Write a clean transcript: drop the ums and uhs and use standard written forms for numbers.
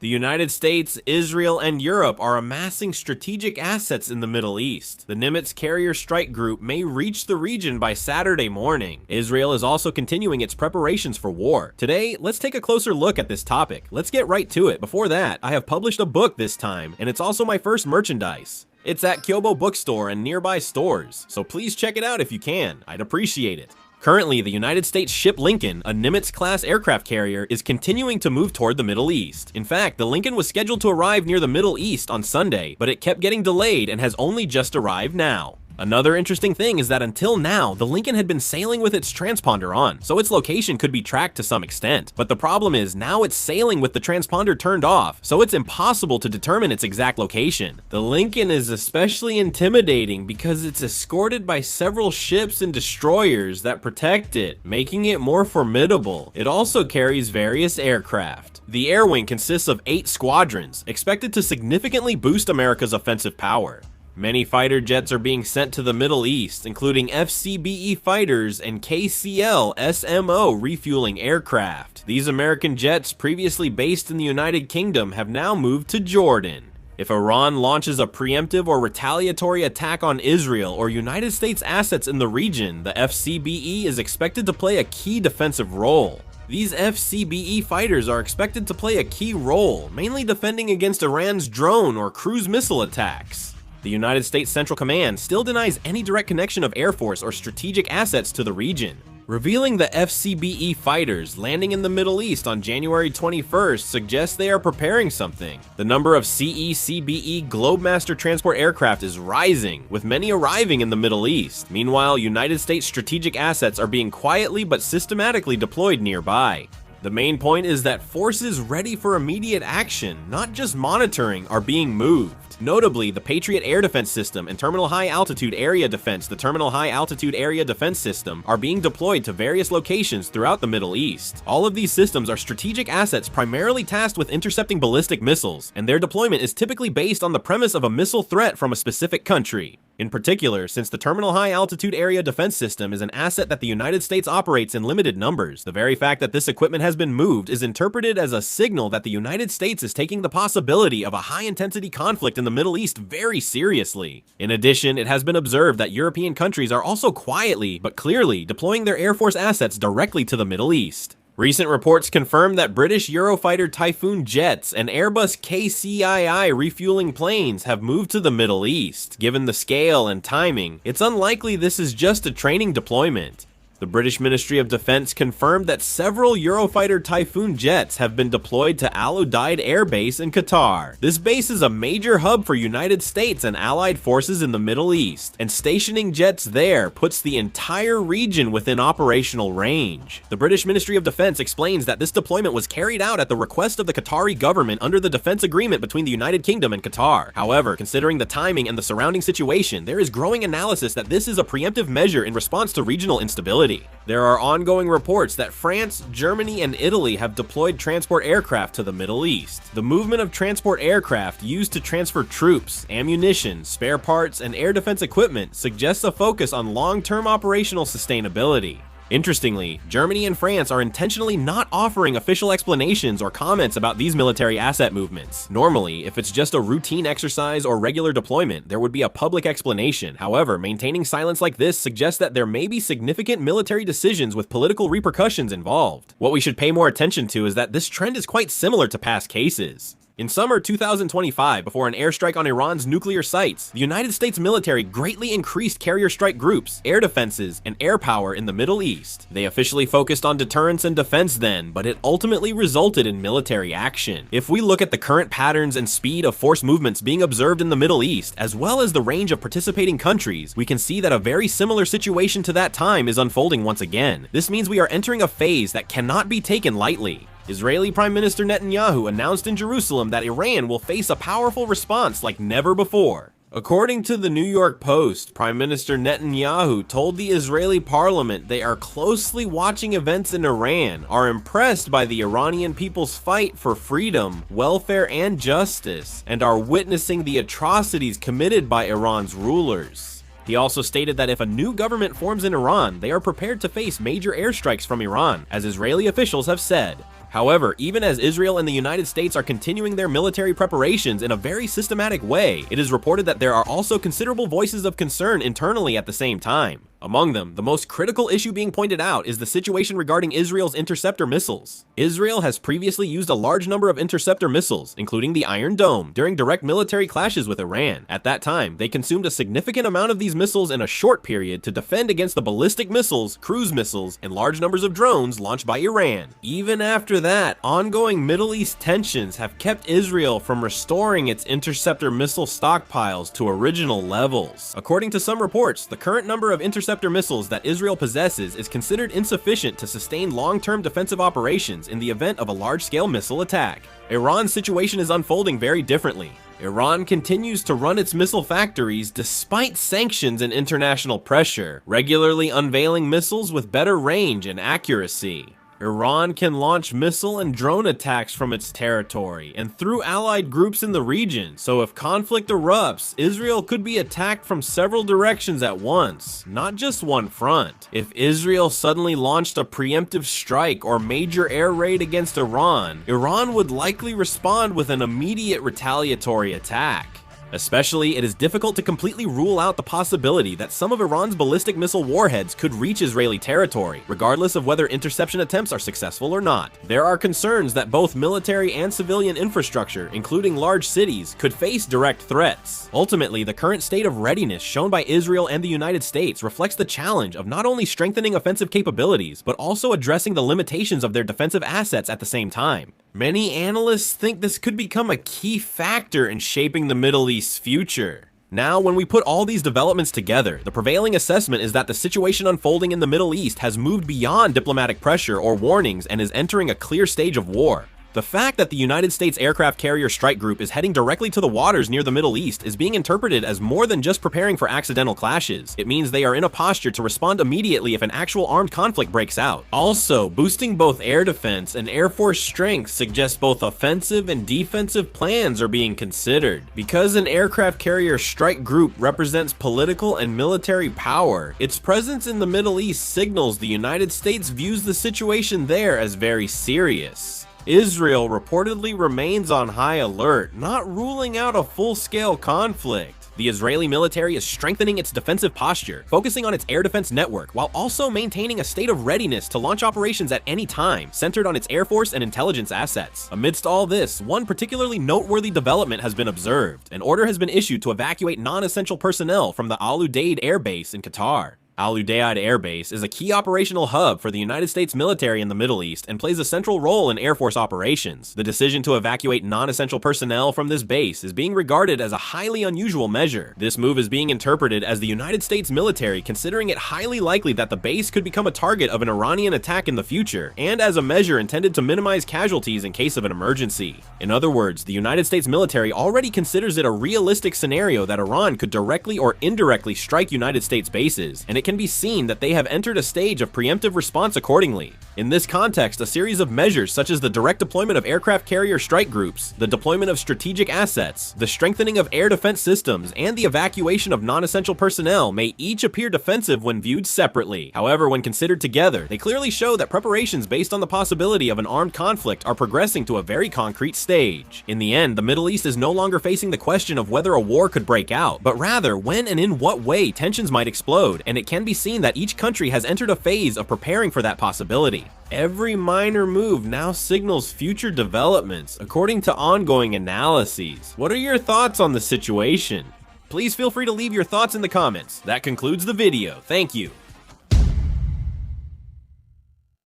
The United States, Israel, and Europe are amassing strategic assets in the Middle East. The Nimitz carrier strike group may reach the region by Saturday morning. Israel is also continuing its preparations for war. Today, let's take a closer look at this topic. Let's get right to it. Before that, I have published a book this time, and it's also my first merchandise. It's at Kyobo Bookstore and nearby stores, so please check it out if you can. I'd appreciate it. Currently, the United States ship Lincoln, a Nimitz-class aircraft carrier, is continuing to move toward the Middle East. In fact, the Lincoln was scheduled to arrive near the Middle East on Sunday, but it kept getting delayed and has only just arrived now. Another interesting thing is that until now, the Lincoln had been sailing with its transponder on, so its location could be tracked to some extent. But the problem is, now it's sailing with the transponder turned off, so it's impossible to determine its exact location. The Lincoln is especially intimidating because it's escorted by several ships and destroyers that protect it, making it more formidable. It also carries various aircraft. The air wing consists of 8 squadrons, expected to significantly boost America's offensive power. Many fighter jets are being sent to the Middle East, including FCBE fighters and KCL SMO refueling aircraft. These American jets, previously based in the United Kingdom, have now moved to Jordan. If Iran launches a preemptive or retaliatory attack on Israel or United States assets in the region, the FCBE is expected to play a key defensive role. These FCBE fighters are expected to play a key role, mainly defending against Iran's drone or cruise missile attacks. The United States Central Command still denies any direct connection of Air Force or strategic assets to the region. Revealing the FCBE fighters landing in the Middle East on January 21st suggests they are preparing something. The number of CECBE Globemaster transport aircraft is rising, with many arriving in the Middle East. Meanwhile, United States strategic assets are being quietly but systematically deployed nearby. The main point is that forces ready for immediate action, not just monitoring, are being moved. Notably, the Patriot Air Defense System and Terminal High Altitude Area Defense, the Terminal High Altitude Area Defense System, are being deployed to various locations throughout the Middle East. All of these systems are strategic assets primarily tasked with intercepting ballistic missiles, and their deployment is typically based on the premise of a missile threat from a specific country. In particular, since the Terminal High Altitude Area Defense System is an asset that the United States operates in limited numbers, the very fact that this equipment has been moved is interpreted as a signal that the United States is taking the possibility of a high-intensity conflict in the Middle East very seriously. In addition, it has been observed that European countries are also quietly, but clearly, deploying their Air Force assets directly to the Middle East. Recent reports confirm that British Eurofighter Typhoon jets and Airbus KCII refueling planes have moved to the Middle East. Given the scale and timing, it's unlikely this is just a training deployment. The British Ministry of Defense confirmed that several Eurofighter Typhoon jets have been deployed to Al Udeid Air Base in Qatar. This base is a major hub for United States and allied forces in the Middle East, and stationing jets there puts the entire region within operational range. The British Ministry of Defense explains that this deployment was carried out at the request of the Qatari government under the defense agreement between the United Kingdom and Qatar. However, considering the timing and the surrounding situation, there is growing analysis that this is a preemptive measure in response to regional instability. There are ongoing reports that France, Germany, and Italy have deployed transport aircraft to the Middle East. The movement of transport aircraft used to transfer troops, ammunition, spare parts, and air defense equipment suggests a focus on long-term operational sustainability. Interestingly, Germany and France are intentionally not offering official explanations or comments about these military asset movements. Normally, if it's just a routine exercise or regular deployment, there would be a public explanation. However, maintaining silence like this suggests that there may be significant military decisions with political repercussions involved. What we should pay more attention to is that this trend is quite similar to past cases. In summer 2025, before an airstrike on Iran's nuclear sites, the United States military greatly increased carrier strike groups, air defenses, and air power in the Middle East. They officially focused on deterrence and defense then, but it ultimately resulted in military action. If we look at the current patterns and speed of force movements being observed in the Middle East, as well as the range of participating countries, we can see that a very similar situation to that time is unfolding once again. This means we are entering a phase that cannot be taken lightly. Israeli Prime Minister Netanyahu announced in Jerusalem that Iran will face a powerful response like never before. According to the New York Post, Prime Minister Netanyahu told the Israeli parliament they are closely watching events in Iran, are impressed by the Iranian people's fight for freedom, welfare, and justice, and are witnessing the atrocities committed by Iran's rulers. He also stated that if a new government forms in Iran, they are prepared to face major airstrikes from Iran, as Israeli officials have said. However, even as Israel and the United States are continuing their military preparations in a very systematic way, it is reported that there are also considerable voices of concern internally at the same time. Among them, the most critical issue being pointed out is the situation regarding Israel's interceptor missiles. Israel has previously used a large number of interceptor missiles, including the Iron Dome, during direct military clashes with Iran. At that time, they consumed a significant amount of these missiles in a short period to defend against the ballistic missiles, cruise missiles, and large numbers of drones launched by Iran. Even after that, ongoing Middle East tensions have kept Israel from restoring its interceptor missile stockpiles to original levels. According to some reports, the current number of interceptor missiles that Israel possesses is considered insufficient to sustain long-term defensive operations in the event of a large-scale missile attack. Iran's situation is unfolding very differently. Iran continues to run its missile factories despite sanctions and international pressure, regularly unveiling missiles with better range and accuracy. Iran can launch missile and drone attacks from its territory and through allied groups in the region, so if conflict erupts, Israel could be attacked from several directions at once, not just one front. If Israel suddenly launched a preemptive strike or major air raid against Iran, Iran would likely respond with an immediate retaliatory attack. Especially, it is difficult to completely rule out the possibility that some of Iran's ballistic missile warheads could reach Israeli territory, regardless of whether interception attempts are successful or not. There are concerns that both military and civilian infrastructure, including large cities, could face direct threats. Ultimately, the current state of readiness shown by Israel and the United States reflects the challenge of not only strengthening offensive capabilities, but also addressing the limitations of their defensive assets at the same time. Many analysts think this could become a key factor in shaping the Middle East's future. Now, when we put all these developments together, the prevailing assessment is that the situation unfolding in the Middle East has moved beyond diplomatic pressure or warnings and is entering a clear stage of war. The fact that the United States Aircraft Carrier Strike Group is heading directly to the waters near the Middle East is being interpreted as more than just preparing for accidental clashes. It means they are in a posture to respond immediately if an actual armed conflict breaks out. Also, boosting both air defense and air force strength suggests both offensive and defensive plans are being considered. Because an aircraft carrier strike group represents political and military power, its presence in the Middle East signals the United States views the situation there as very serious. Israel reportedly remains on high alert, not ruling out a full-scale conflict. The Israeli military is strengthening its defensive posture, focusing on its air defense network, while also maintaining a state of readiness to launch operations at any time, centered on its air force and intelligence assets. Amidst all this, one particularly noteworthy development has been observed. An order has been issued to evacuate non-essential personnel from the Al Udeid Air Base in Qatar. Al Udeid Air Base is a key operational hub for the United States military in the Middle East and plays a central role in Air Force operations. The decision to evacuate non-essential personnel from this base is being regarded as a highly unusual measure. This move is being interpreted as the United States military considering it highly likely that the base could become a target of an Iranian attack in the future, and as a measure intended to minimize casualties in case of an emergency. In other words, the United States military already considers it a realistic scenario that Iran could directly or indirectly strike United States bases, and it can be seen that they have entered a stage of preemptive response accordingly. In this context, a series of measures such as the direct deployment of aircraft carrier strike groups, the deployment of strategic assets, the strengthening of air defense systems, and the evacuation of non-essential personnel may each appear defensive when viewed separately. However, when considered together, they clearly show that preparations based on the possibility of an armed conflict are progressing to a very concrete stage. In the end, the Middle East is no longer facing the question of whether a war could break out, but rather when and in what way tensions might explode, and it can be seen that each country has entered a phase of preparing for that possibility. Every minor move now signals future developments, according to ongoing analyses. What are your thoughts on the situation? Please feel free to leave your thoughts in the comments. That concludes the video. Thank you.